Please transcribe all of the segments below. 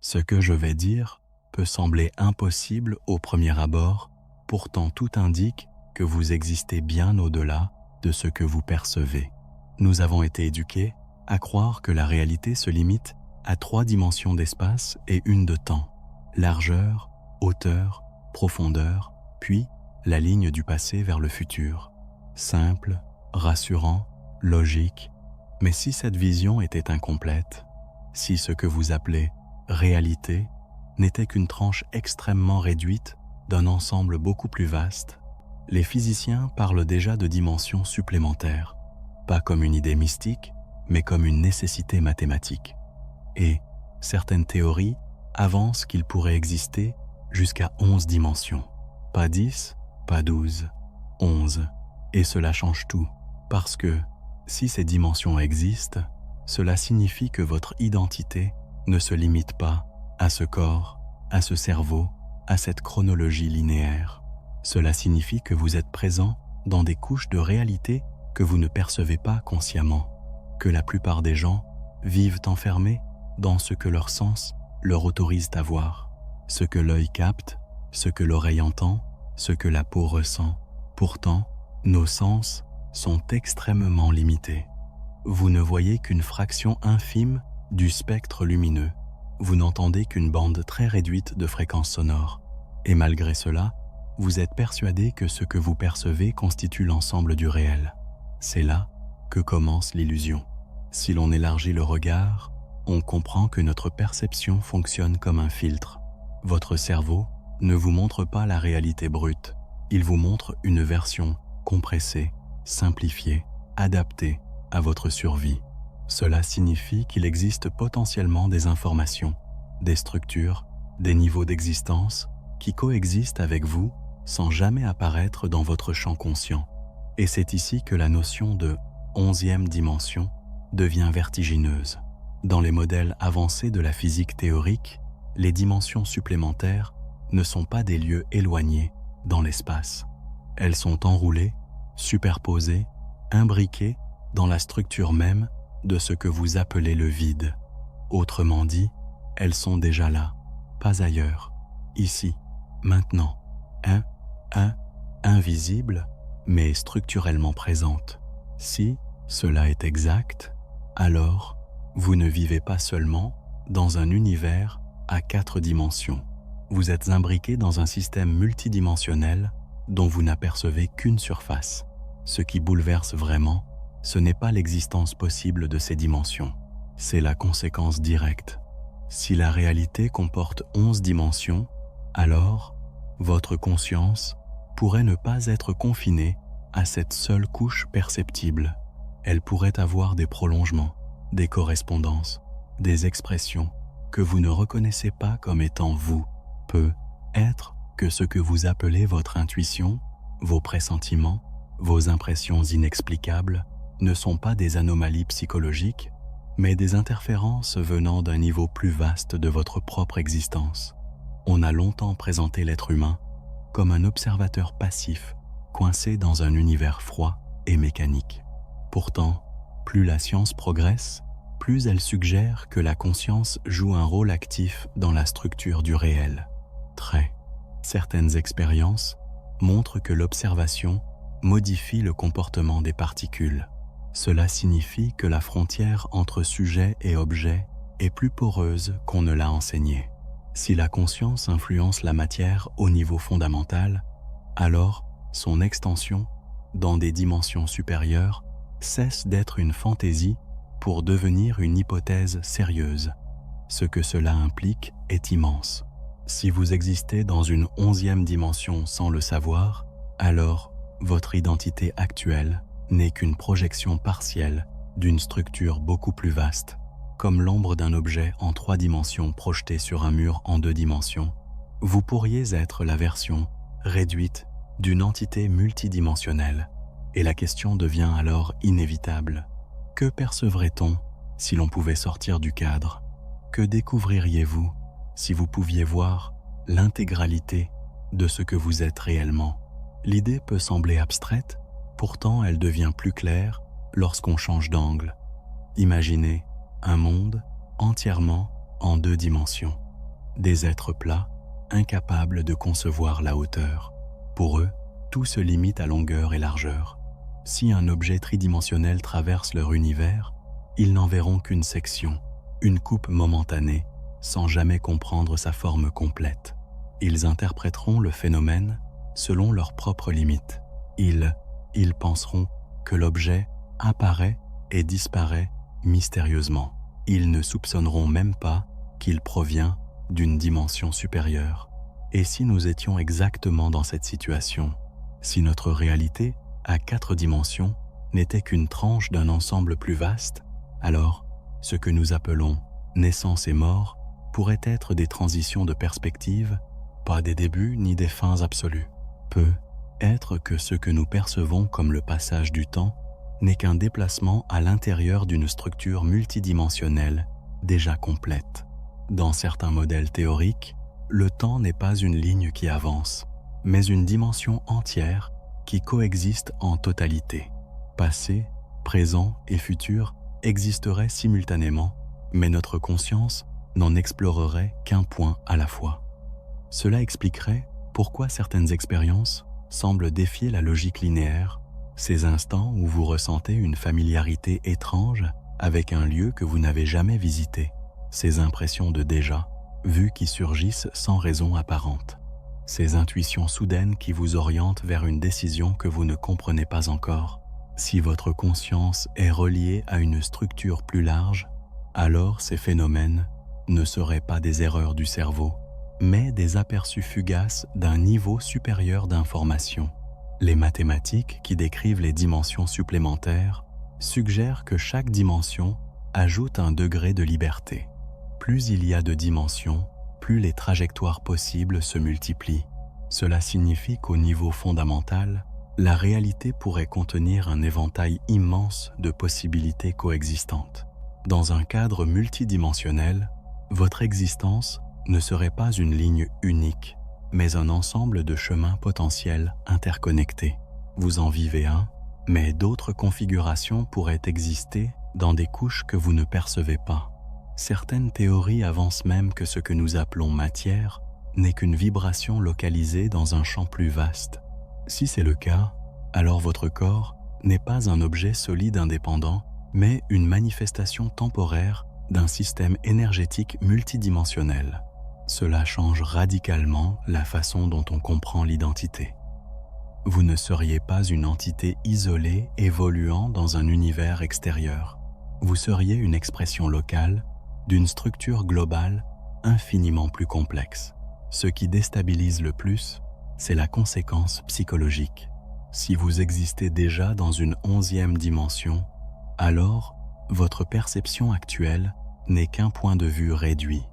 Ce que je vais dire peut sembler impossible au premier abord, pourtant tout indique que vous existez bien au-delà de ce que vous percevez. Nous avons été éduqués à croire que la réalité se limite à 3 dimensions d'espace et une de temps: largeur, hauteur, profondeur, puis la ligne du passé vers le futur. Simple, rassurant, logique, mais si cette vision était incomplète, si ce que vous appelez réalité n'était qu'une tranche extrêmement réduite d'un ensemble beaucoup plus vaste, les physiciens parlent déjà de dimensions supplémentaires, pas comme une idée mystique, mais comme une nécessité mathématique. Et certaines théories avancent qu'il pourrait exister jusqu'à 11 dimensions. Pas 10, pas 12, 11. Et cela change tout, parce que si ces dimensions existent, cela signifie que votre identité ne se limite pas à ce corps, à ce cerveau, à cette chronologie linéaire. Cela signifie que vous êtes présent dans des couches de réalité que vous ne percevez pas consciemment, que la plupart des gens vivent enfermés dans ce que leurs sens leur autorisent à voir, ce que l'œil capte, ce que l'oreille entend, ce que la peau ressent. Pourtant, nos sens sont extrêmement limités. Vous ne voyez qu'une fraction infime du spectre lumineux. Vous n'entendez qu'une bande très réduite de fréquences sonores. Et malgré cela, vous êtes persuadé que ce que vous percevez constitue l'ensemble du réel. C'est là que commence l'illusion. Si l'on élargit le regard, on comprend que notre perception fonctionne comme un filtre. Votre cerveau ne vous montre pas la réalité brute. Il vous montre une version compressée, simplifiée, adaptée à votre survie. Cela signifie qu'il existe potentiellement des informations, des structures, des niveaux d'existence qui coexistent avec vous sans jamais apparaître dans votre champ conscient. Et c'est ici que la notion de 11e dimension devient vertigineuse. Dans les modèles avancés de la physique théorique, les dimensions supplémentaires ne sont pas des lieux éloignés dans l'espace. Elles sont enroulées, superposées, imbriquées dans la structure même de ce que vous appelez le vide. Autrement dit, elles sont déjà là, pas ailleurs, ici, maintenant, invisibles, mais structurellement présentes. Si cela est exact, alors vous ne vivez pas seulement dans un univers à 4 dimensions. Vous êtes imbriqué dans un système multidimensionnel dont vous n'apercevez qu'une surface. Ce qui bouleverse vraiment, ce n'est pas l'existence possible de ces dimensions, c'est la conséquence directe. Si la réalité comporte 11 dimensions, alors votre conscience pourrait ne pas être confinée à cette seule couche perceptible. Elle pourrait avoir des prolongements, des correspondances, des expressions que vous ne reconnaissez pas comme étant vous. Peut être que ce que vous appelez votre intuition, vos pressentiments, vos impressions inexplicables ne sont pas des anomalies psychologiques, mais des interférences venant d'un niveau plus vaste de votre propre existence. On a longtemps présenté l'être humain comme un observateur passif, coincé dans un univers froid et mécanique. Pourtant, plus la science progresse, plus elle suggère que la conscience joue un rôle actif dans la structure du réel. Certaines expériences montrent que l'observation modifie le comportement des particules. Cela signifie que la frontière entre sujet et objet est plus poreuse qu'on ne l'a enseigné. Si la conscience influence la matière au niveau fondamental, alors son extension dans des dimensions supérieures cesse d'être une fantaisie pour devenir une hypothèse sérieuse. Ce que cela implique est immense. Si vous existez dans une 11e dimension sans le savoir, alors votre identité actuelle n'est qu'une projection partielle d'une structure beaucoup plus vaste. Comme l'ombre d'un objet en 3 dimensions projeté sur un mur en 2 dimensions, vous pourriez être la version réduite d'une entité multidimensionnelle. Et la question devient alors inévitable. Que percevrait-on si l'on pouvait sortir du cadre? Que découvririez-vous si vous pouviez voir l'intégralité de ce que vous êtes réellement? L'idée peut sembler abstraite, pourtant elle devient plus claire lorsqu'on change d'angle. Imaginez un monde entièrement en 2 dimensions. des êtres plats, incapables de concevoir la hauteur. Pour eux, tout se limite à longueur et largeur. Si un objet tridimensionnel traverse leur univers, ils n'en verront qu'une section, une coupe momentanée, sans jamais comprendre sa forme complète. Ils interpréteront le phénomène selon leurs propres limites. Ils penseront que l'objet apparaît et disparaît mystérieusement. Ils ne soupçonneront même pas qu'il provient d'une dimension supérieure. Et si nous étions exactement dans cette situation, si notre réalité, à 4 dimensions, n'était qu'une tranche d'un ensemble plus vaste, alors ce que nous appelons naissance et mort pourrait être des transitions de perspective, pas des débuts ni des fins absolues. Peut être que ce que nous percevons comme le passage du temps n'est qu'un déplacement à l'intérieur d'une structure multidimensionnelle déjà complète. Dans certains modèles théoriques, le temps n'est pas une ligne qui avance, mais une dimension entière qui coexiste en totalité. Passé, présent et futur existeraient simultanément, mais notre conscience n'en explorerait qu'un point à la fois. Cela expliquerait pourquoi certaines expériences semblent défier la logique linéaire, ces instants où vous ressentez une familiarité étrange avec un lieu que vous n'avez jamais visité, ces impressions de déjà vu qui surgissent sans raison apparente, ces intuitions soudaines qui vous orientent vers une décision que vous ne comprenez pas encore. Si votre conscience est reliée à une structure plus large, alors ces phénomènes ne seraient pas des erreurs du cerveau, mais des aperçus fugaces d'un niveau supérieur d'information. Les mathématiques qui décrivent les dimensions supplémentaires suggèrent que chaque dimension ajoute un degré de liberté. Plus il y a de dimensions, plus les trajectoires possibles se multiplient. Cela signifie qu'au niveau fondamental, la réalité pourrait contenir un éventail immense de possibilités coexistantes. Dans un cadre multidimensionnel, votre existence ne serait pas une ligne unique, mais un ensemble de chemins potentiels interconnectés. Vous en vivez un, mais d'autres configurations pourraient exister dans des couches que vous ne percevez pas. Certaines théories avancent même que ce que nous appelons matière n'est qu'une vibration localisée dans un champ plus vaste. Si c'est le cas, alors votre corps n'est pas un objet solide indépendant, mais une manifestation temporaire d'un système énergétique multidimensionnel. Cela change radicalement la façon dont on comprend l'identité. Vous ne seriez pas une entité isolée évoluant dans un univers extérieur. Vous seriez une expression locale d'une structure globale infiniment plus complexe. Ce qui déstabilise le plus, c'est la conséquence psychologique. Si vous existez déjà dans une 11e dimension, alors votre perception actuelle n'est qu'un point de vue réduit.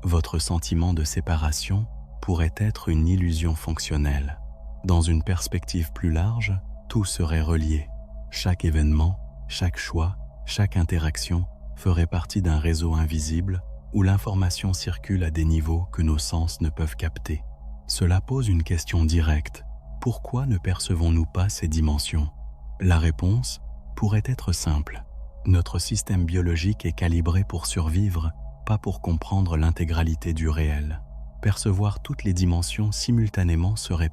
Votre sentiment de séparation pourrait être une illusion fonctionnelle. Dans une perspective plus large, tout serait relié. Chaque événement, chaque choix, chaque interaction ferait partie d'un réseau invisible où l'information circule à des niveaux que nos sens ne peuvent capter. Cela pose une question directe. Pourquoi ne percevons-nous pas ces dimensions? La réponse pourrait être simple. Notre système biologique est calibré pour survivre, pas pour comprendre l'intégralité du réel. Percevoir toutes les dimensions simultanément serait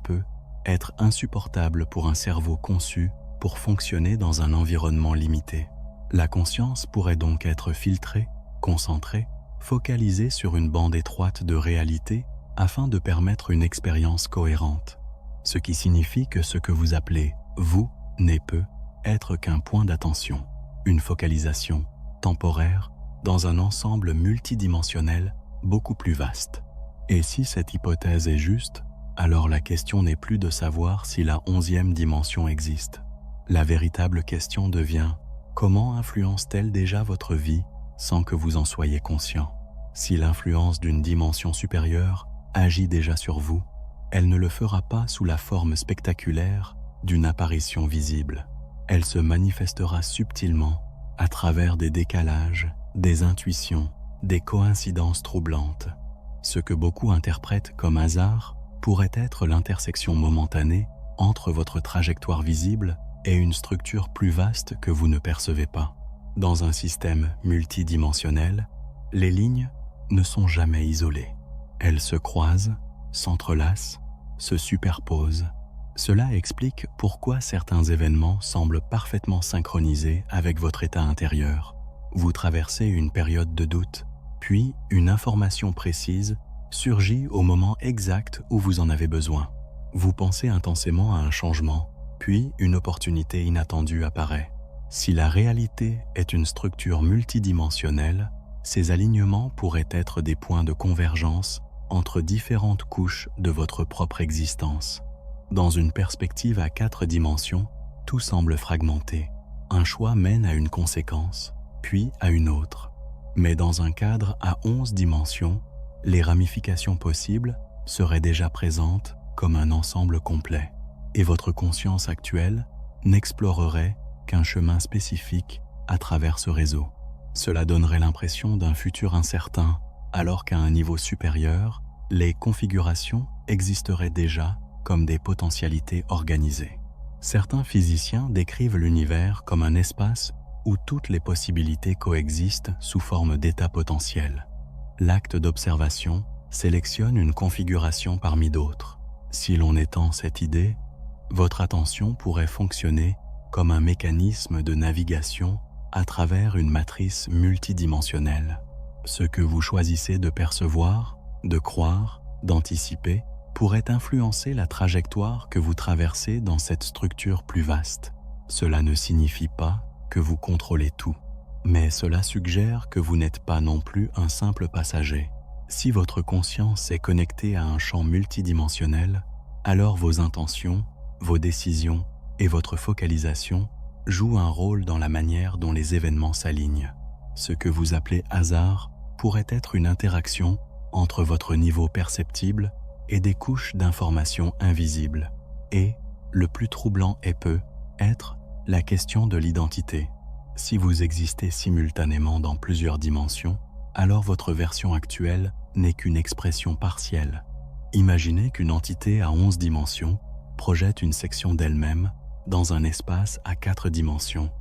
être insupportable pour un cerveau conçu pour fonctionner dans un environnement limité. La conscience pourrait donc être filtrée, concentrée, focalisée sur une bande étroite de réalité afin de permettre une expérience cohérente. Ce qui signifie que ce que vous appelez « vous » n'est être qu'un point d'attention, une focalisation temporaire dans un ensemble multidimensionnel beaucoup plus vaste. Et si cette hypothèse est juste, alors la question n'est plus de savoir si la 11e dimension existe. La véritable question devient « comment influence-t-elle déjà votre vie sans que vous en soyez conscient ?» Si l'influence d'une dimension supérieure agit déjà sur vous, elle ne le fera pas sous la forme spectaculaire d'une apparition visible. Elle se manifestera subtilement à travers des décalages, des intuitions, des coïncidences troublantes. Ce que beaucoup interprètent comme hasard pourrait être l'intersection momentanée entre votre trajectoire visible et une structure plus vaste que vous ne percevez pas. Dans un système multidimensionnel, les lignes ne sont jamais isolées. Elles se croisent, s'entrelacent, se superposent. Cela explique pourquoi certains événements semblent parfaitement synchronisés avec votre état intérieur. Vous traversez une période de doute, puis une information précise surgit au moment exact où vous en avez besoin. Vous pensez intensément à un changement, puis une opportunité inattendue apparaît. Si la réalité est une structure multidimensionnelle, ces alignements pourraient être des points de convergence entre différentes couches de votre propre existence. Dans une perspective à 4 dimensions, tout semble fragmenté. Un choix mène à une conséquence, puis à une autre. Mais dans un cadre à 11 dimensions, les ramifications possibles seraient déjà présentes comme un ensemble complet, et votre conscience actuelle n'explorerait qu'un chemin spécifique à travers ce réseau. Cela donnerait l'impression d'un futur incertain, alors qu'à un niveau supérieur, les configurations existeraient déjà comme des potentialités organisées. Certains physiciens décrivent l'univers comme un espace où toutes les possibilités coexistent sous forme d'états potentiels. L'acte d'observation sélectionne une configuration parmi d'autres. Si l'on étend cette idée, votre attention pourrait fonctionner comme un mécanisme de navigation à travers une matrice multidimensionnelle. Ce que vous choisissez de percevoir, de croire, d'anticiper, pourrait influencer la trajectoire que vous traversez dans cette structure plus vaste. Cela ne signifie pas que vous contrôlez tout, mais cela suggère que vous n'êtes pas non plus un simple passager. Si votre conscience est connectée à un champ multidimensionnel, alors vos intentions, vos décisions et votre focalisation jouent un rôle dans la manière dont les événements s'alignent. Ce que vous appelez hasard pourrait être une interaction entre votre niveau perceptible et des couches d'informations invisibles. Et, le plus troublant peut être la question de l'identité. Si vous existez simultanément dans plusieurs dimensions, alors votre version actuelle n'est qu'une expression partielle. Imaginez qu'une entité à 11 dimensions projette une section d'elle-même dans un espace à 4 dimensions.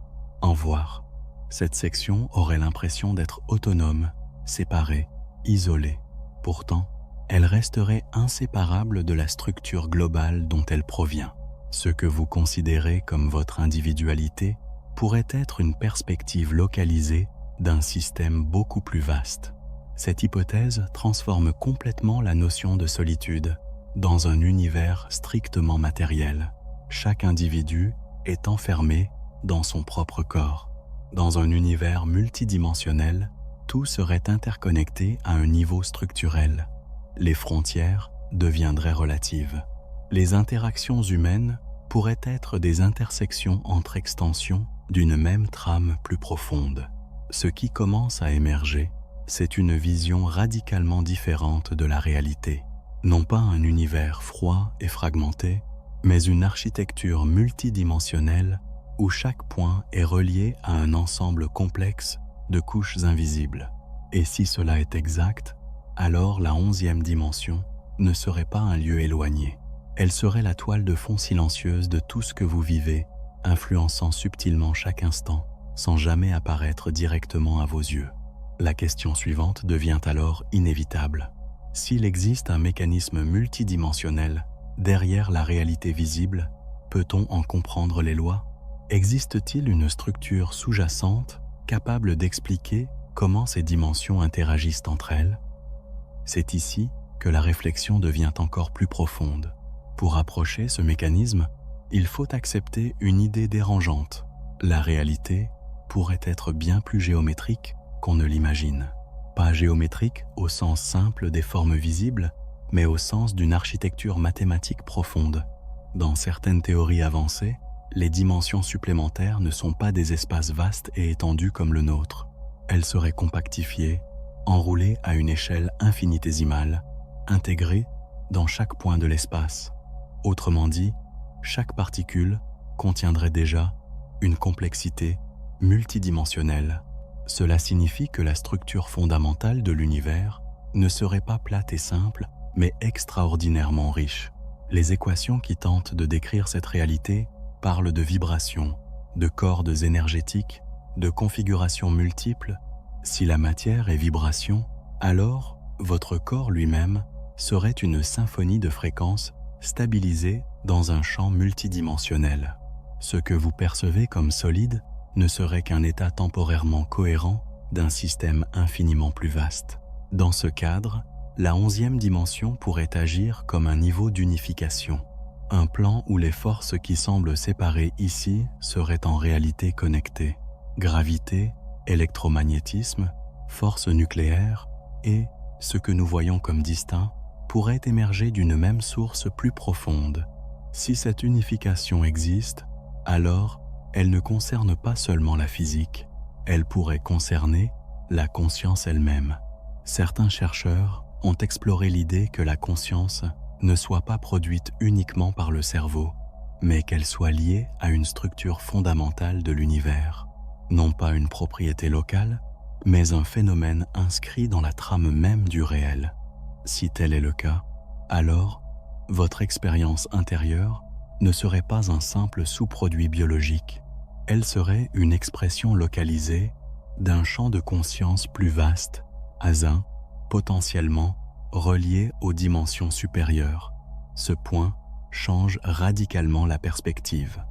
En voir. Cette section aurait l'impression d'être autonome, séparée, isolée. Pourtant, elle resterait inséparable de la structure globale dont elle provient. Ce que vous considérez comme votre individualité pourrait être une perspective localisée d'un système beaucoup plus vaste. Cette hypothèse transforme complètement la notion de solitude dans un univers strictement matériel. Chaque individu est enfermé dans son propre corps. Dans un univers multidimensionnel, tout serait interconnecté à un niveau structurel. Les frontières deviendraient relatives. Les interactions humaines pourraient être des intersections entre extensions d'une même trame plus profonde. Ce qui commence à émerger, c'est une vision radicalement différente de la réalité. Non pas un univers froid et fragmenté, mais une architecture multidimensionnelle où chaque point est relié à un ensemble complexe de couches invisibles. Et si cela est exact, alors la 11e dimension ne serait pas un lieu éloigné. Elle serait la toile de fond silencieuse de tout ce que vous vivez, influençant subtilement chaque instant, sans jamais apparaître directement à vos yeux. La question suivante devient alors inévitable. S'il existe un mécanisme multidimensionnel derrière la réalité visible, peut-on en comprendre les lois? Existe-t-il une structure sous-jacente capable d'expliquer comment ces dimensions interagissent entre elles? C'est ici que la réflexion devient encore plus profonde. Pour approcher ce mécanisme, il faut accepter une idée dérangeante. La réalité pourrait être bien plus géométrique qu'on ne l'imagine. Pas géométrique au sens simple des formes visibles, mais au sens d'une architecture mathématique profonde. Dans certaines théories avancées, les dimensions supplémentaires ne sont pas des espaces vastes et étendus comme le nôtre. Elles seraient compactifiées, enroulées à une échelle infinitésimale, intégrées dans chaque point de l'espace. Autrement dit, chaque particule contiendrait déjà une complexité multidimensionnelle. Cela signifie que la structure fondamentale de l'univers ne serait pas plate et simple, mais extraordinairement riche. Les équations qui tentent de décrire cette réalité parlent de vibrations, de cordes énergétiques, de configurations multiples. Si la matière est vibration, alors votre corps lui-même serait une symphonie de fréquences stabilisée dans un champ multidimensionnel. Ce que vous percevez comme solide ne serait qu'un état temporairement cohérent d'un système infiniment plus vaste. Dans ce cadre, la 11e dimension pourrait agir comme un niveau d'unification, un plan où les forces qui semblent séparées ici seraient en réalité connectées. Gravité, électromagnétisme, force nucléaire et ce que nous voyons comme distinct pourraient émerger d'une même source plus profonde. Si cette unification existe, alors elle ne concerne pas seulement la physique, elle pourrait concerner la conscience elle-même. Certains chercheurs ont exploré l'idée que la conscience ne soit pas produite uniquement par le cerveau, mais qu'elle soit liée à une structure fondamentale de l'univers. Non pas une propriété locale, mais un phénomène inscrit dans la trame même du réel. Si tel est le cas, alors votre expérience intérieure ne serait pas un simple sous-produit biologique. Elle serait une expression localisée d'un champ de conscience plus vaste, asin, potentiellement relié aux dimensions supérieures. Ce point change radicalement la perspective.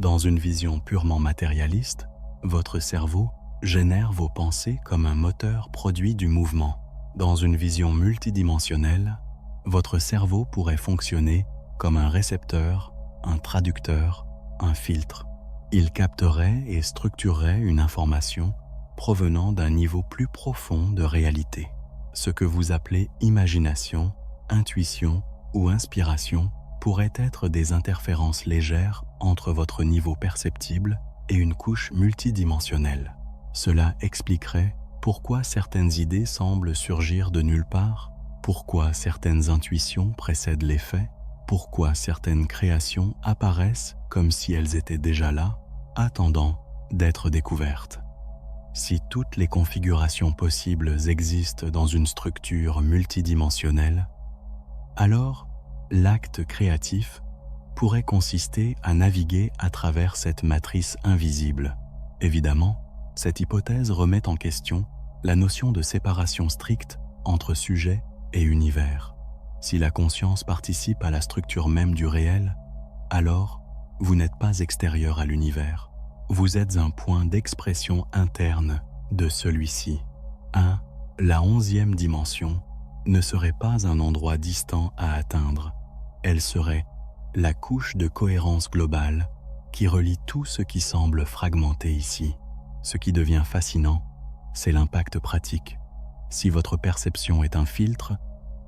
Dans une vision purement matérialiste, votre cerveau génère vos pensées comme un moteur produit du mouvement. Dans une vision multidimensionnelle, votre cerveau pourrait fonctionner comme un récepteur, un traducteur, un filtre. Il capterait et structurerait une information provenant d'un niveau plus profond de réalité. Ce que vous appelez imagination, intuition ou inspiration pourrait être des interférences légères entre votre niveau perceptible et une couche multidimensionnelle. Cela expliquerait pourquoi certaines idées semblent surgir de nulle part, pourquoi certaines intuitions précèdent les faits, pourquoi certaines créations apparaissent comme si elles étaient déjà là, attendant d'être découvertes. Si toutes les configurations possibles existent dans une structure multidimensionnelle, alors l'acte créatif pourrait consister à naviguer à travers cette matrice invisible. Évidemment, cette hypothèse remet en question la notion de séparation stricte entre sujet et univers. Si la conscience participe à la structure même du réel, alors vous n'êtes pas extérieur à l'univers. Vous êtes un point d'expression interne de celui-ci. La 11e dimension ne serait pas un endroit distant à atteindre. Elle serait la couche de cohérence globale qui relie tout ce qui semble fragmenté ici. Ce qui devient fascinant, c'est l'impact pratique. Si votre perception est un filtre,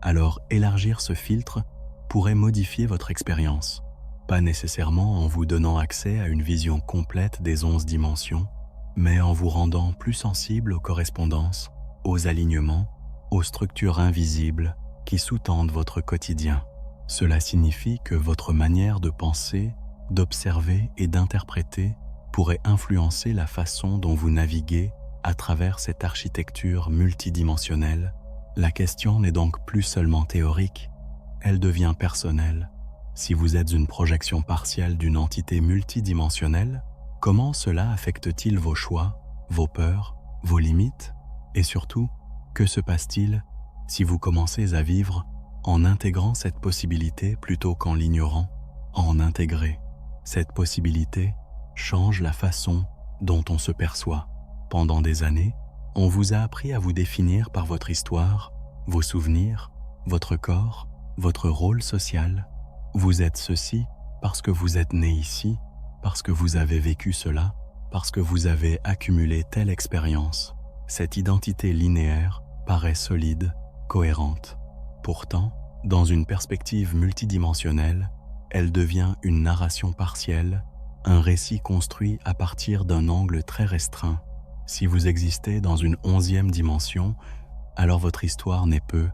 alors élargir ce filtre pourrait modifier votre expérience. Pas nécessairement en vous donnant accès à une vision complète des 11 dimensions, mais en vous rendant plus sensible aux correspondances, aux alignements, aux structures invisibles qui sous-tendent votre quotidien. Cela signifie que votre manière de penser, d'observer et d'interpréter pourrait influencer la façon dont vous naviguez à travers cette architecture multidimensionnelle. La question n'est donc plus seulement théorique, elle devient personnelle. Si vous êtes une projection partielle d'une entité multidimensionnelle, comment cela affecte-t-il vos choix, vos peurs, vos limites? Et surtout, que se passe-t-il si vous commencez à vivre en intégrant cette possibilité plutôt qu'en l'ignorant? En intégrer cette possibilité change la façon dont on se perçoit. Pendant des années, on vous a appris à vous définir par votre histoire, vos souvenirs, votre corps, votre rôle social. Vous êtes ceci parce que vous êtes né ici, parce que vous avez vécu cela, parce que vous avez accumulé telle expérience. Cette identité linéaire paraît solide, cohérente. Pourtant, dans une perspective multidimensionnelle, elle devient une narration partielle, un récit construit à partir d'un angle très restreint. Si vous existez dans une 11e dimension, alors votre histoire ne peut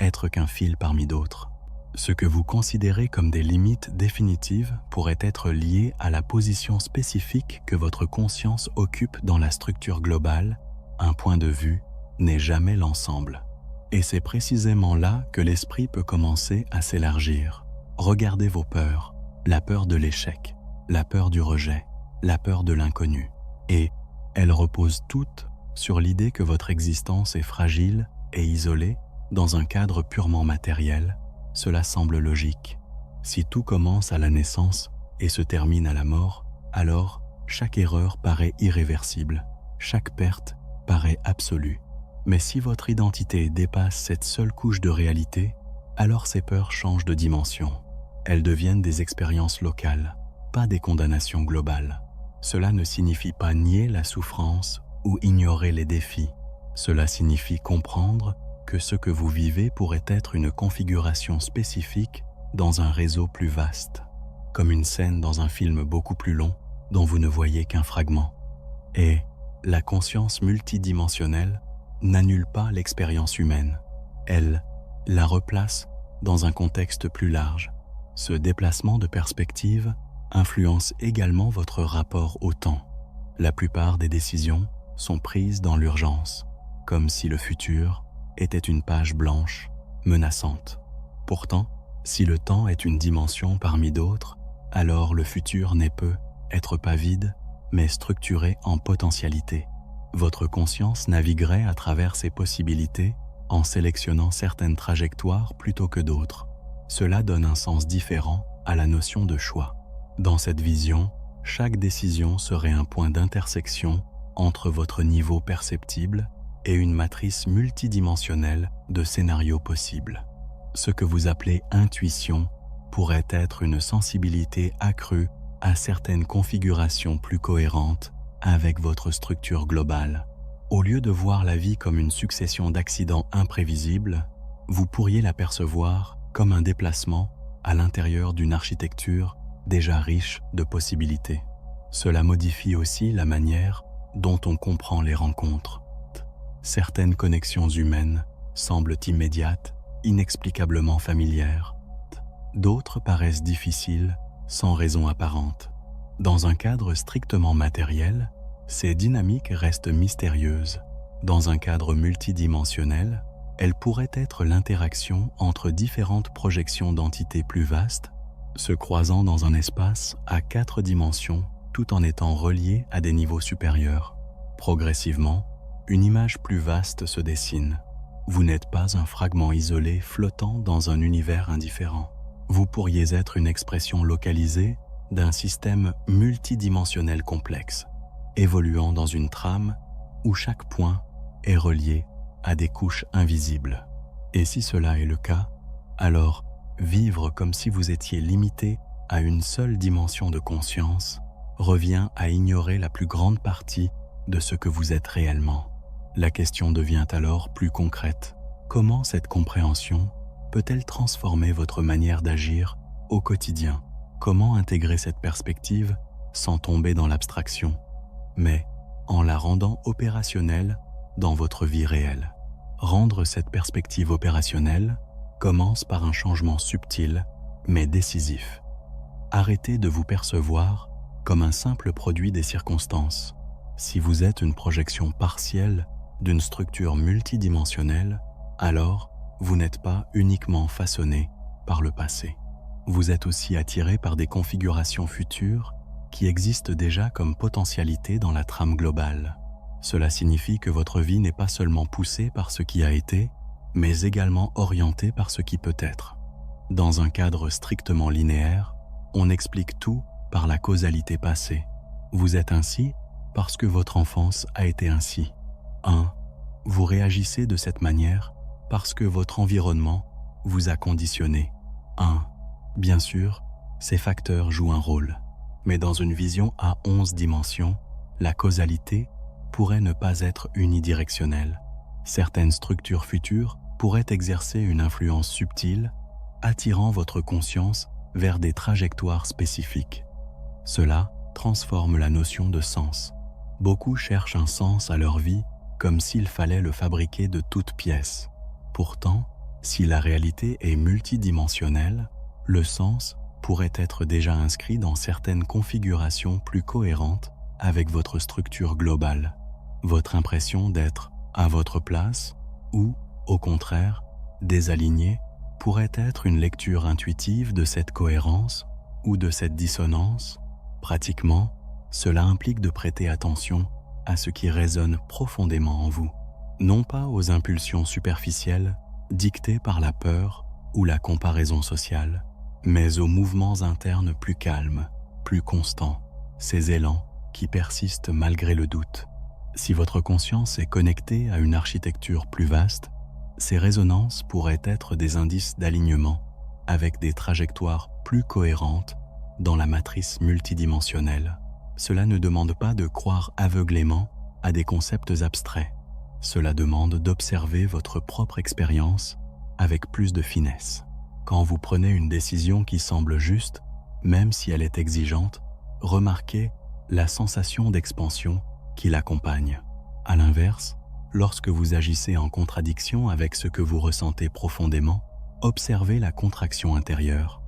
être qu'un fil parmi d'autres. Ce que vous considérez comme des limites définitives pourrait être lié à la position spécifique que votre conscience occupe dans la structure globale. Un point de vue n'est jamais l'ensemble. Et c'est précisément là que l'esprit peut commencer à s'élargir. Regardez vos peurs, la peur de l'échec, la peur du rejet, la peur de l'inconnu. Et elles reposent toutes sur l'idée que votre existence est fragile et isolée Dans un cadre purement matériel, cela semble logique. Si tout commence à la naissance et se termine à la mort, alors chaque erreur paraît irréversible, chaque perte paraît absolue. Mais si votre identité dépasse cette seule couche de réalité, alors ces peurs changent de dimension. Elles deviennent des expériences locales, pas des condamnations globales. Cela ne signifie pas nier la souffrance ou ignorer les défis. Cela signifie comprendre que ce que vous vivez pourrait être une configuration spécifique dans un réseau plus vaste, comme une scène dans un film beaucoup plus long dont vous ne voyez qu'un fragment. Et la conscience multidimensionnelle n'annule pas l'expérience humaine. Elle la replace dans un contexte plus large. Ce déplacement de perspective influence également votre rapport au temps. La plupart des décisions sont prises dans l'urgence, comme si le futur était une page blanche, menaçante. Pourtant, si le temps est une dimension parmi d'autres, alors le futur n'est peut être pas vide, mais structuré en potentialité. Votre conscience naviguerait à travers ces possibilités en sélectionnant certaines trajectoires plutôt que d'autres. Cela donne un sens différent à la notion de choix. Dans cette vision, chaque décision serait un point d'intersection entre votre niveau perceptible et une matrice multidimensionnelle de scénarios possibles. Ce que vous appelez intuition pourrait être une sensibilité accrue à certaines configurations plus cohérentes avec votre structure globale. Au lieu de voir la vie comme une succession d'accidents imprévisibles, vous pourriez la percevoir comme un déplacement à l'intérieur d'une architecture déjà riche de possibilités. Cela modifie aussi la manière dont on comprend les rencontres. Certaines connexions humaines semblent immédiates, inexplicablement familières. D'autres paraissent difficiles, sans raison apparente. Dans un cadre strictement matériel, ces dynamiques restent mystérieuses. Dans un cadre multidimensionnel, elles pourraient être l'interaction entre différentes projections d'entités plus vastes, se croisant dans un espace à 4 dimensions tout en étant reliées à des niveaux supérieurs. Progressivement, une image plus vaste se dessine. Vous n'êtes pas un fragment isolé flottant dans un univers indifférent. Vous pourriez être une expression localisée d'un système multidimensionnel complexe, évoluant dans une trame où chaque point est relié à des couches invisibles. Et si cela est le cas, alors vivre comme si vous étiez limité à une seule dimension de conscience revient à ignorer la plus grande partie de ce que vous êtes réellement. La question devient alors plus concrète. Comment cette compréhension peut-elle transformer votre manière d'agir au quotidien? Comment intégrer cette perspective sans tomber dans l'abstraction, mais en la rendant opérationnelle dans votre vie réelle? Rendre cette perspective opérationnelle commence par un changement subtil mais décisif. Arrêtez de vous percevoir comme un simple produit des circonstances. Si vous êtes une projection partielle d'une structure multidimensionnelle, alors vous n'êtes pas uniquement façonné par le passé. Vous êtes aussi attiré par des configurations futures qui existent déjà comme potentialité dans la trame globale. Cela signifie que votre vie n'est pas seulement poussée par ce qui a été, mais également orientée par ce qui peut être. Dans un cadre strictement linéaire, on explique tout par la causalité passée. Vous êtes ainsi parce que votre enfance a été ainsi. 1. Vous réagissez de cette manière parce que votre environnement vous a conditionné. 1. Bien sûr, ces facteurs jouent un rôle, mais dans une vision à 11 dimensions, la causalité pourrait ne pas être unidirectionnelle. Certaines structures futures pourraient exercer une influence subtile, attirant votre conscience vers des trajectoires spécifiques. Cela transforme la notion de sens. Beaucoup cherchent un sens à leur vie comme s'il fallait le fabriquer de toutes pièces. Pourtant, si la réalité est multidimensionnelle, le sens pourrait être déjà inscrit dans certaines configurations plus cohérentes avec votre structure globale. Votre impression d'être à votre place ou, au contraire, désaligné pourrait être une lecture intuitive de cette cohérence ou de cette dissonance. Pratiquement, cela implique de prêter attention à ce qui résonne profondément en vous, non pas aux impulsions superficielles, dictées par la peur ou la comparaison sociale, mais aux mouvements internes plus calmes, plus constants, ces élans qui persistent malgré le doute. Si votre conscience est connectée à une architecture plus vaste, ces résonances pourraient être des indices d'alignement avec des trajectoires plus cohérentes dans la matrice multidimensionnelle. Cela ne demande pas de croire aveuglément à des concepts abstraits. Cela demande d'observer votre propre expérience avec plus de finesse. Quand vous prenez une décision qui semble juste, même si elle est exigeante, remarquez la sensation d'expansion qui l'accompagne. À l'inverse, lorsque vous agissez en contradiction avec ce que vous ressentez profondément, observez la contraction intérieure.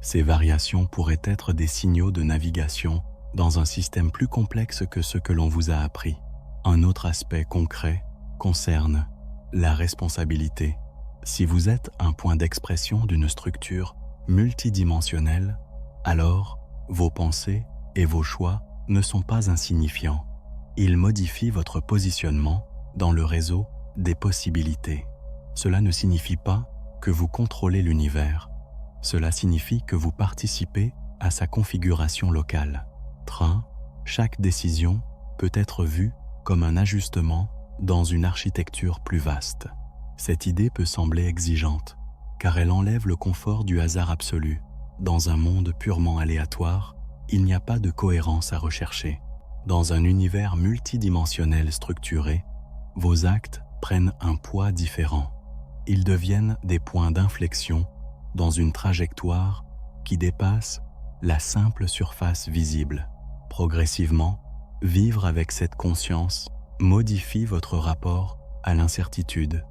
Ces variations pourraient être des signaux de navigation dans un système plus complexe que ce que l'on vous a appris. Un autre aspect concret concerne la responsabilité. Si vous êtes un point d'expression d'une structure multidimensionnelle, alors vos pensées et vos choix ne sont pas insignifiants. Ils modifient votre positionnement dans le réseau des possibilités. Cela ne signifie pas que vous contrôlez l'univers. Cela signifie que vous participez à sa configuration locale. Chaque décision peut être vue comme un ajustement dans une architecture plus vaste. Cette idée peut sembler exigeante, car elle enlève le confort du hasard absolu. Dans un monde purement aléatoire, il n'y a pas de cohérence à rechercher. Dans un univers multidimensionnel structuré, vos actes prennent un poids différent. Ils deviennent des points d'inflexion dans une trajectoire qui dépasse la simple surface visible. Progressivement, vivre avec cette conscience modifie votre rapport à l'incertitude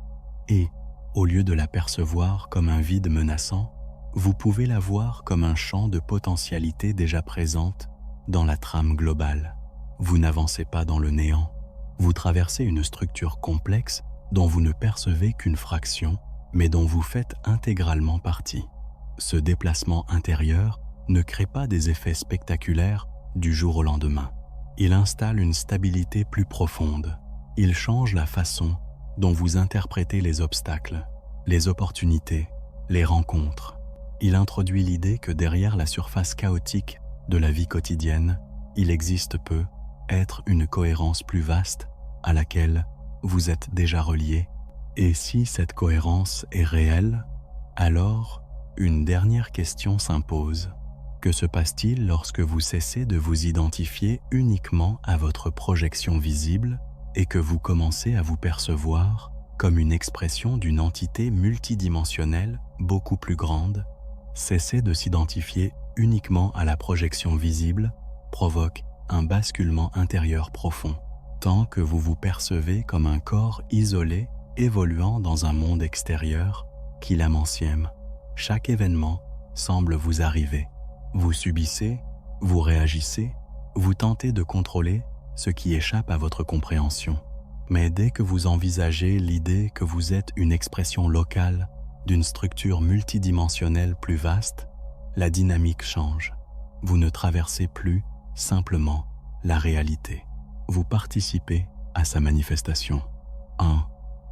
et, au lieu de la percevoir comme un vide menaçant, vous pouvez la voir comme un champ de potentialités déjà présentes dans la trame globale. Vous n'avancez pas dans le néant, vous traversez une structure complexe dont vous ne percevez qu'une fraction, mais dont vous faites intégralement partie. Ce déplacement intérieur ne crée pas des effets spectaculaires du jour au lendemain. Il installe une stabilité plus profonde. Il change la façon dont vous interprétez les obstacles, les opportunités, les rencontres. Il introduit l'idée que derrière la surface chaotique de la vie quotidienne, il existe peut-être une cohérence plus vaste à laquelle vous êtes déjà relié. Et si cette cohérence est réelle, alors une dernière question s'impose. Que se passe-t-il lorsque vous cessez de vous identifier uniquement à votre projection visible et que vous commencez à vous percevoir comme une expression d'une entité multidimensionnelle beaucoup plus grande? Cesser de s'identifier uniquement à la projection visible provoque un basculement intérieur profond. Tant que vous vous percevez comme un corps isolé évoluant dans un monde extérieur qui l'amantième, chaque événement semble vous arriver. Vous subissez, vous réagissez, vous tentez de contrôler ce qui échappe à votre compréhension. Mais dès que vous envisagez l'idée que vous êtes une expression locale d'une structure multidimensionnelle plus vaste, la dynamique change. Vous ne traversez plus simplement la réalité. Vous participez à sa manifestation. 1.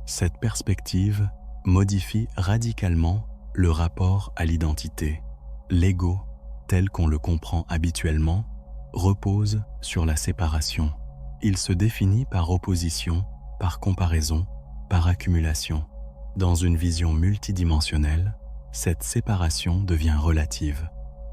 Cette perspective modifie radicalement le rapport à l'identité. L'ego, tel qu'on le comprend habituellement, repose sur la séparation. Il se définit par opposition, par comparaison, par accumulation. Dans une vision multidimensionnelle, cette séparation devient relative.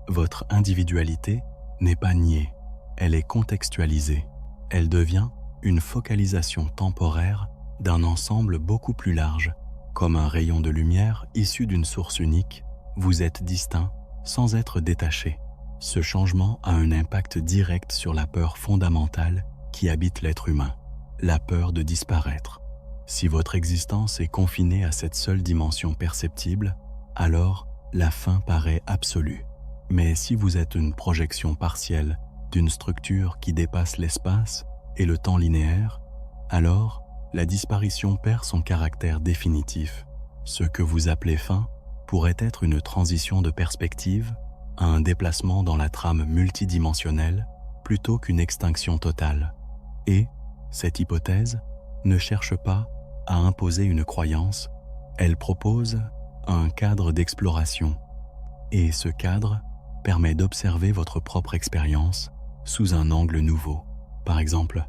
Votre individualité n'est pas niée, elle est contextualisée. Elle devient une focalisation temporaire d'un ensemble beaucoup plus large. Comme un rayon de lumière issu d'une source unique, vous êtes distinct sans être détaché. Ce changement a un impact direct sur la peur fondamentale qui habite l'être humain, la peur de disparaître. Si votre existence est confinée à cette seule dimension perceptible, alors la fin paraît absolue. Mais si vous êtes une projection partielle d'une structure qui dépasse l'espace et le temps linéaire, alors la disparition perd son caractère définitif. Ce que vous appelez fin pourrait être une transition de perspective à un déplacement dans la trame multidimensionnelle plutôt qu'une extinction totale. Et cette hypothèse ne cherche pas à imposer une croyance, Elle propose un cadre d'exploration, et ce cadre permet d'observer votre propre expérience sous un angle nouveau. Par exemple,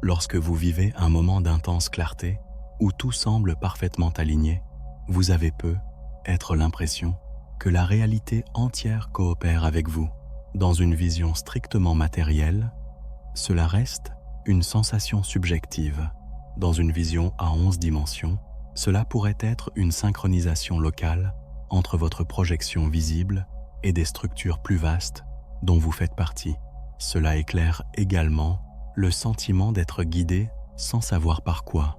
lorsque vous vivez un moment d'intense clarté où tout semble parfaitement aligné, vous avez peut-être l'impression que la réalité entière coopère avec vous. Dans une vision strictement matérielle, cela reste une sensation subjective. Dans une vision à 11 dimensions, cela pourrait être une synchronisation locale entre votre projection visible et des structures plus vastes dont vous faites partie. Cela éclaire également le sentiment d'être guidé sans savoir par quoi.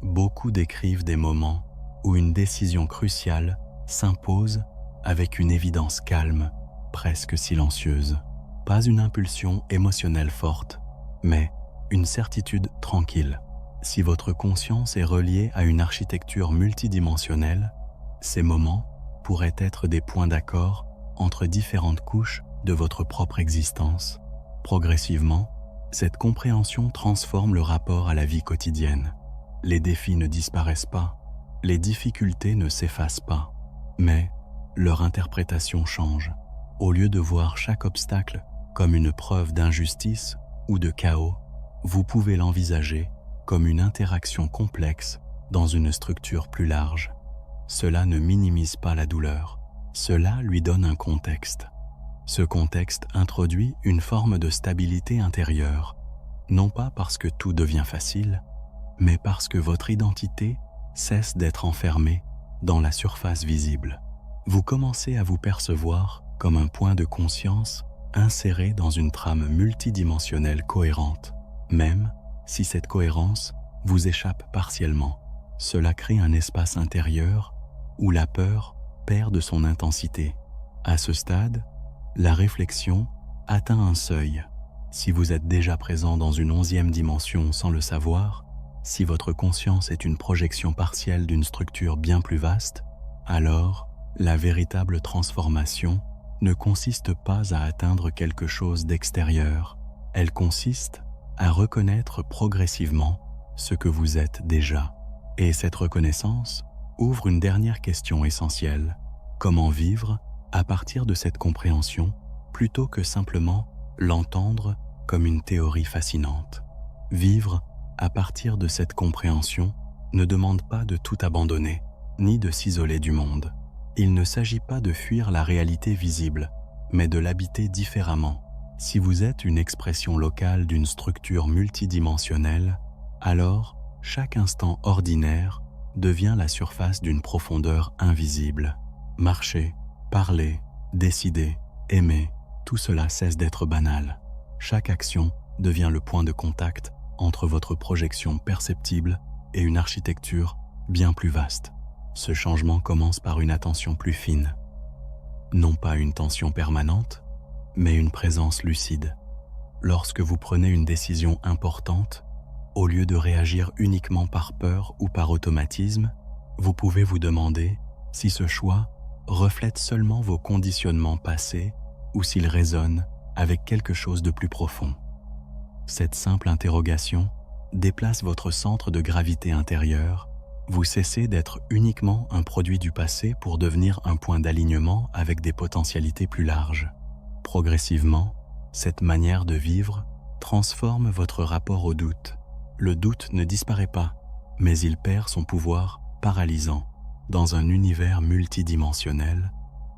Beaucoup décrivent des moments où une décision cruciale s'impose avec une évidence calme, presque silencieuse. Pas une impulsion émotionnelle forte, mais une certitude tranquille. Si votre conscience est reliée à une architecture multidimensionnelle, ces moments pourraient être des points d'accord entre différentes couches de votre propre existence. Progressivement, cette compréhension transforme le rapport à la vie quotidienne. Les défis ne disparaissent pas, les difficultés ne s'effacent pas, mais leur interprétation change. Au lieu de voir chaque obstacle comme une preuve d'injustice ou de chaos, vous pouvez l'envisager comme une interaction complexe dans une structure plus large. Cela ne minimise pas la douleur, cela lui donne un contexte. Ce contexte introduit une forme de stabilité intérieure, non pas parce que tout devient facile, mais parce que votre identité cesse d'être enfermée dans la surface visible. Vous commencez à vous percevoir comme un point de conscience inséré dans une trame multidimensionnelle cohérente, même si cette cohérence vous échappe partiellement. Cela crée un espace intérieur où la peur perd de son intensité. À ce stade, la réflexion atteint un seuil. Si vous êtes déjà présent dans une 11e dimension sans le savoir, si votre conscience est une projection partielle d'une structure bien plus vaste, alors la véritable transformation ne consiste pas à atteindre quelque chose d'extérieur. Elle consiste à reconnaître progressivement ce que vous êtes déjà. Et cette reconnaissance ouvre une dernière question essentielle. Comment vivre à partir de cette compréhension plutôt que simplement l'entendre comme une théorie fascinante? Vivre à partir de cette compréhension ne demande pas de tout abandonner, ni de s'isoler du monde. Il ne s'agit pas de fuir la réalité visible, mais de l'habiter différemment. Si vous êtes une expression locale d'une structure multidimensionnelle, alors chaque instant ordinaire devient la surface d'une profondeur invisible. Marcher, parler, décider, aimer, tout cela cesse d'être banal. Chaque action devient le point de contact entre votre projection perceptible et une architecture bien plus vaste. Ce changement commence par une attention plus fine. Non pas une tension permanente, mais une présence lucide. Lorsque vous prenez une décision importante, au lieu de réagir uniquement par peur ou par automatisme, vous pouvez vous demander si ce choix reflète seulement vos conditionnements passés ou s'il résonne avec quelque chose de plus profond. Cette simple interrogation déplace votre centre de gravité intérieur. Vous cessez d'être uniquement un produit du passé pour devenir un point d'alignement avec des potentialités plus larges. Progressivement, cette manière de vivre transforme votre rapport au doute. Le doute ne disparaît pas, mais il perd son pouvoir paralysant. Dans un univers multidimensionnel,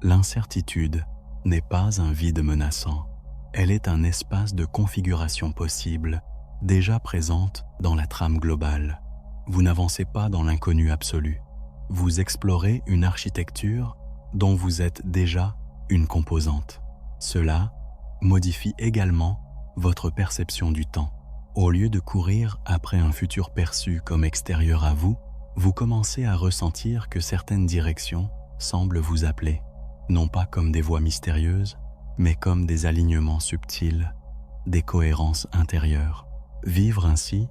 l'incertitude n'est pas un vide menaçant. Elle est un espace de configuration possible, déjà présente dans la trame globale. Vous n'avancez pas dans l'inconnu absolu. Vous explorez une architecture dont vous êtes déjà une composante. Cela modifie également votre perception du temps. Au lieu de courir après un futur perçu comme extérieur à vous, vous commencez à ressentir que certaines directions semblent vous appeler, non pas comme des voix mystérieuses, mais comme des alignements subtils, des cohérences intérieures. Vivre ainsi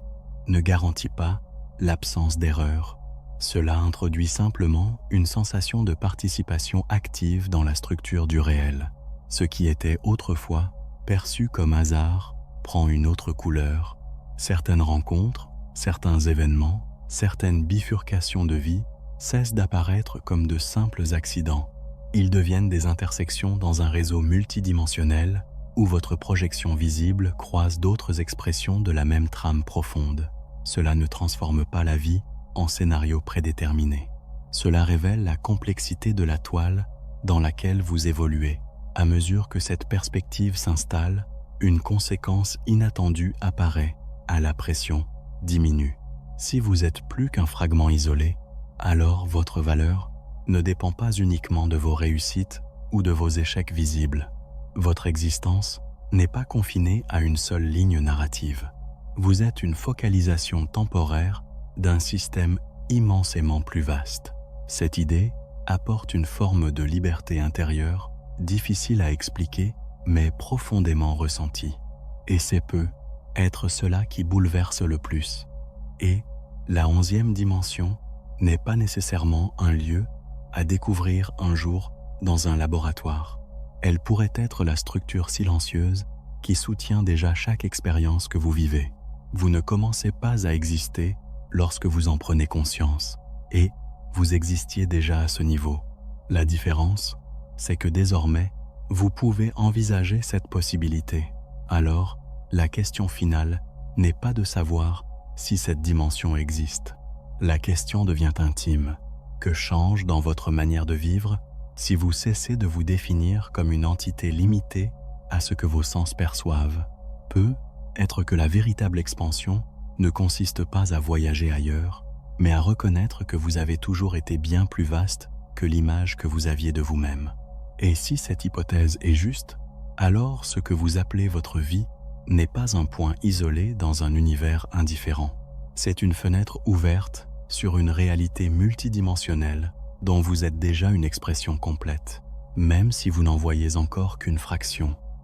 ne garantit pas l'absence d'erreur. Cela introduit simplement une sensation de participation active dans la structure du réel. Ce qui était autrefois perçu comme hasard prend une autre couleur. Certaines rencontres, certains événements, certaines bifurcations de vie cessent d'apparaître comme de simples accidents. Ils deviennent des intersections dans un réseau multidimensionnel où votre projection visible croise d'autres expressions de la même trame profonde. Cela ne transforme pas la vie en scénario prédéterminé. Cela révèle la complexité de la toile dans laquelle vous évoluez. À mesure que cette perspective s'installe, une conséquence inattendue apparaît, la pression diminue. Si vous êtes plus qu'un fragment isolé, alors votre valeur ne dépend pas uniquement de vos réussites ou de vos échecs visibles. Votre existence n'est pas confinée à une seule ligne narrative. Vous êtes une focalisation temporaire d'un système immensément plus vaste. Cette idée apporte une forme de liberté intérieure, difficile à expliquer, mais profondément ressentie. Et c'est être cela qui bouleverse le plus. Et la 11e dimension n'est pas nécessairement un lieu à découvrir un jour dans un laboratoire. Elle pourrait être la structure silencieuse qui soutient déjà chaque expérience que vous vivez. Vous ne commencez pas à exister lorsque vous en prenez conscience, et vous existiez déjà à ce niveau. La différence, c'est que désormais, vous pouvez envisager cette possibilité. Alors, la question finale n'est pas de savoir si cette dimension existe. La question devient intime. Que change dans votre manière de vivre si vous cessez de vous définir comme une entité limitée à ce que vos sens perçoivent? Peut être que la véritable expansion ne consiste pas à voyager ailleurs, mais à reconnaître que vous avez toujours été bien plus vaste que l'image que vous aviez de vous-même. Et si cette hypothèse est juste, alors ce que vous appelez votre vie n'est pas un point isolé dans un univers indifférent. C'est une fenêtre ouverte sur une réalité multidimensionnelle dont vous êtes déjà une expression complète, même si vous n'en voyez encore qu'une fraction.